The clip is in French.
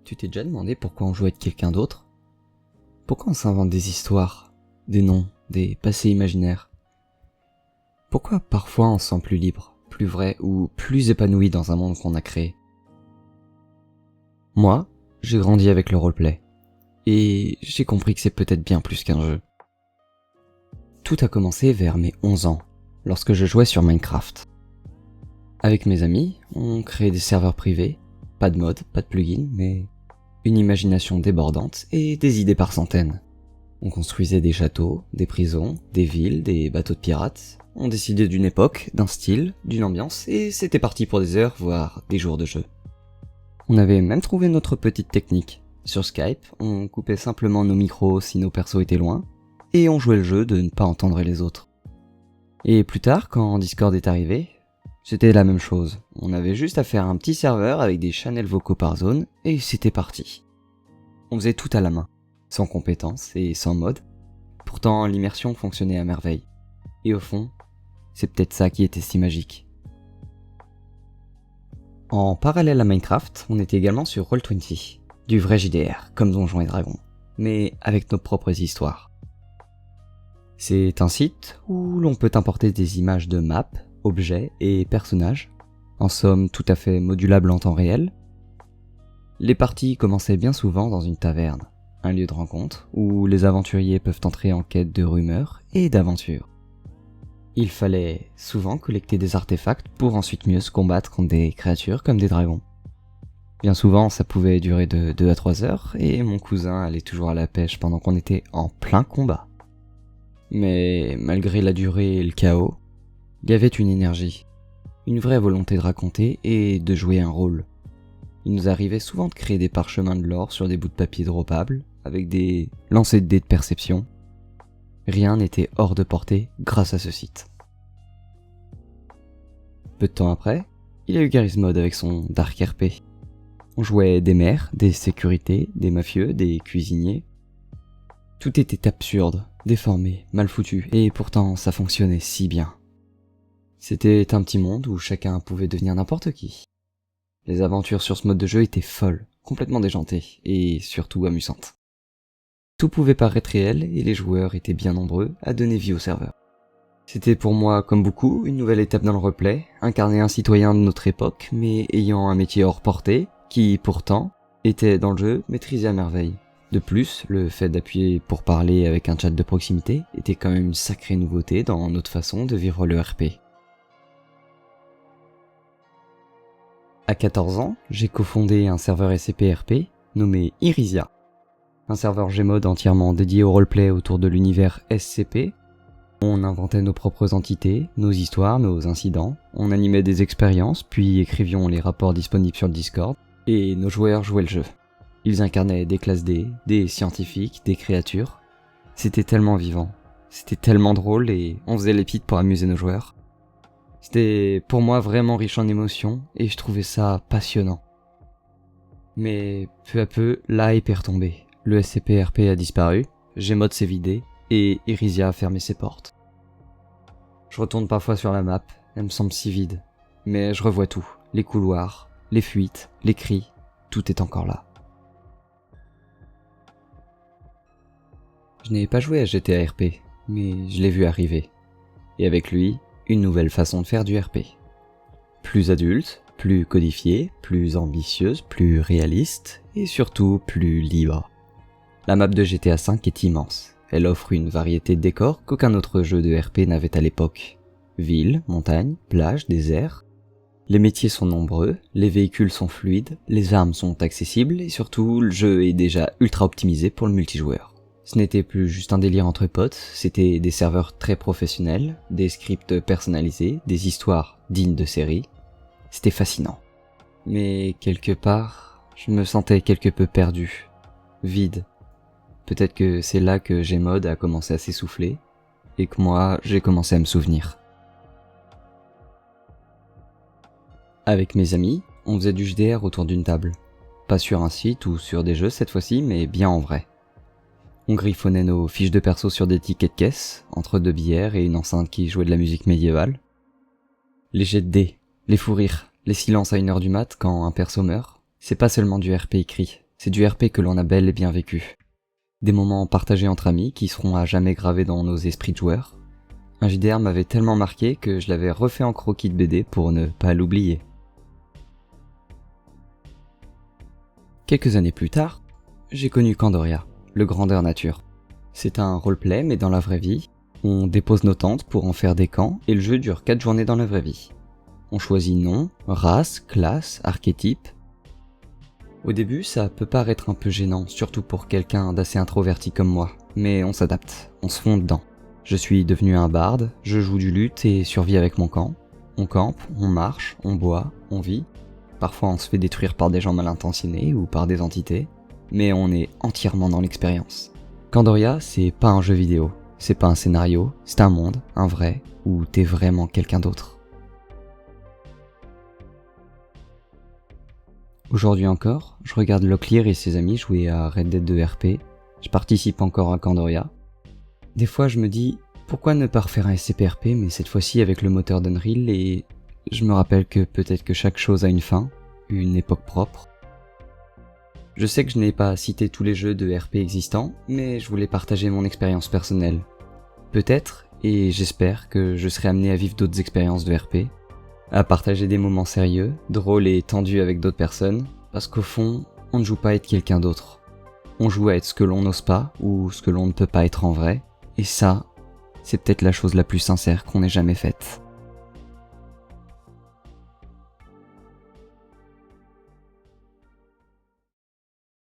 Tu t'es déjà demandé pourquoi on joue avec quelqu'un d'autre? Pourquoi on s'invente des histoires, des noms, des passés imaginaires? Pourquoi parfois on se sent plus libre, plus vrai ou plus épanoui dans un monde qu'on a créé? Moi, j'ai grandi avec le roleplay, et j'ai compris que c'est peut-être bien plus qu'un jeu. Tout a commencé vers mes 11 ans, lorsque je jouais sur Minecraft. Avec mes amis, on créait des serveurs privés, pas de mode, pas de plugin, mais une imagination débordante et des idées par centaines. On construisait des châteaux, des prisons, des villes, des bateaux de pirates. On décidait d'une époque, d'un style, d'une ambiance, et c'était parti pour des heures, voire des jours de jeu. On avait même trouvé notre petite technique. Sur Skype, on coupait simplement nos micros si nos persos étaient loin, et on jouait le jeu de ne pas entendre les autres. Et plus tard, quand Discord est arrivé, c'était la même chose. On avait juste à faire un petit serveur avec des channels vocaux par zone, et c'était parti. On faisait tout à la main, sans compétences et sans mode. Pourtant, l'immersion fonctionnait à merveille. Et au fond, c'est peut-être ça qui était si magique. En parallèle à Minecraft, on était également sur Roll20, du vrai JDR, comme Donjons et Dragons, mais avec nos propres histoires. C'est un site où l'on peut importer des images de maps, objets et personnages, en somme tout à fait modulable en temps réel. Les parties commençaient bien souvent dans une taverne, un lieu de rencontre où les aventuriers peuvent entrer en quête de rumeurs et d'aventures. Il fallait souvent collecter des artefacts pour ensuite mieux se combattre contre des créatures comme des dragons. Bien souvent, ça pouvait durer de 2 à 3 heures et mon cousin allait toujours à la pêche pendant qu'on était en plein combat. Mais malgré la durée et le chaos, il y avait une énergie, une vraie volonté de raconter et de jouer un rôle. Il nous arrivait souvent de créer des parchemins de lore sur des bouts de papier droppables, avec des lancers de dés de perception. Rien n'était hors de portée grâce à ce site. Peu de temps après, il y a eu Garry's Mod avec son Dark RP. On jouait des maires, des sécurités, des mafieux, des cuisiniers. Tout était absurde, déformé, mal foutu, et pourtant ça fonctionnait si bien. C'était un petit monde où chacun pouvait devenir n'importe qui. Les aventures sur ce mode de jeu étaient folles, complètement déjantées, et surtout amusantes. Tout pouvait paraître réel et les joueurs étaient bien nombreux à donner vie au serveur. C'était pour moi, comme beaucoup, une nouvelle étape dans le replay, incarner un citoyen de notre époque, mais ayant un métier hors portée, qui, pourtant, était dans le jeu maîtrisé à merveille. De plus, le fait d'appuyer pour parler avec un chat de proximité était quand même une sacrée nouveauté dans notre façon de vivre le RP. À 14 ans, j'ai cofondé un serveur SCP-RP nommé Irisia. Un serveur Gmod entièrement dédié au roleplay autour de l'univers SCP. On inventait nos propres entités, nos histoires, nos incidents, on animait des expériences, puis écrivions les rapports disponibles sur le Discord, et nos joueurs jouaient le jeu. Ils incarnaient des classes D, des scientifiques, des créatures. C'était tellement vivant, c'était tellement drôle et on faisait les pits pour amuser nos joueurs. C'était pour moi vraiment riche en émotions et je trouvais ça passionnant. Mais peu à peu, la hype est retombée. Le SCP-RP a disparu, Gmod s'est vidé et Irisia a fermé ses portes. Je retourne parfois sur la map, elle me semble si vide. Mais je revois tout, les couloirs, les fuites, les cris, tout est encore là. Je n'ai pas joué à GTA RP, mais je l'ai vu arriver. Et avec lui, une nouvelle façon de faire du RP. Plus adulte, plus codifiée, plus ambitieuse, plus réaliste, et surtout plus libre. La map de GTA V est immense. Elle offre une variété de décors qu'aucun autre jeu de RP n'avait à l'époque. Villes, montagnes, plages, déserts. Les métiers sont nombreux, les véhicules sont fluides, les armes sont accessibles, et surtout, le jeu est déjà ultra optimisé pour le multijoueur. Ce n'était plus juste un délire entre potes, c'était des serveurs très professionnels, des scripts personnalisés, des histoires dignes de série. C'était fascinant. Mais quelque part, je me sentais quelque peu perdu, vide. Peut-être que c'est là que Gmod a commencé à s'essouffler, et que moi, j'ai commencé à me souvenir. Avec mes amis, on faisait du JDR autour d'une table. Pas sur un site ou sur des jeux cette fois-ci, mais bien en vrai. On griffonnait nos fiches de perso sur des tickets de caisse, entre 2 bières et une enceinte qui jouait de la musique médiévale. Les jets de dés, les fous rires, les silences à 1h du mat quand un perso meurt, c'est pas seulement du RP écrit, C'est du RP que l'on a bel et bien vécu. Des moments partagés entre amis qui seront à jamais gravés dans nos esprits de joueurs. Un JDR m'avait tellement marqué que je l'avais refait en croquis de BD pour ne pas l'oublier. Quelques années plus tard, j'ai connu Candoria, le grandeur nature. C'est un roleplay mais dans la vraie vie. On dépose nos tentes pour en faire des camps et le jeu dure 4 journées dans la vraie vie. On choisit nom, race, classe, archétype. Au début, ça peut paraître un peu gênant, surtout pour quelqu'un d'assez introverti comme moi, mais on s'adapte, on se fond dedans. Je suis devenu un barde, je joue du luth et survis avec mon camp. On campe, on marche, on boit, on vit. Parfois on se fait détruire par des gens mal intentionnés ou par des entités, mais on est entièrement dans l'expérience. Candoria, c'est pas un jeu vidéo, c'est pas un scénario, c'est un monde, un vrai, où t'es vraiment quelqu'un d'autre. Aujourd'hui encore, je regarde Locklear et ses amis jouer à Red Dead 2 RP, je participe encore à Candoria. Des fois je me dis, pourquoi ne pas refaire un SCP-RP mais cette fois-ci avec le moteur d'Unreal et je me rappelle que peut-être que chaque chose a une fin, une époque propre. Je sais que je n'ai pas cité tous les jeux de RP existants, mais je voulais partager mon expérience personnelle. Peut-être, et j'espère que je serai amené à vivre d'autres expériences de RP, à partager des moments sérieux, drôles et tendus avec d'autres personnes, parce qu'au fond, on ne joue pas à être quelqu'un d'autre. On joue à être ce que l'on n'ose pas, ou ce que l'on ne peut pas être en vrai, et ça, c'est peut-être la chose la plus sincère qu'on ait jamais faite.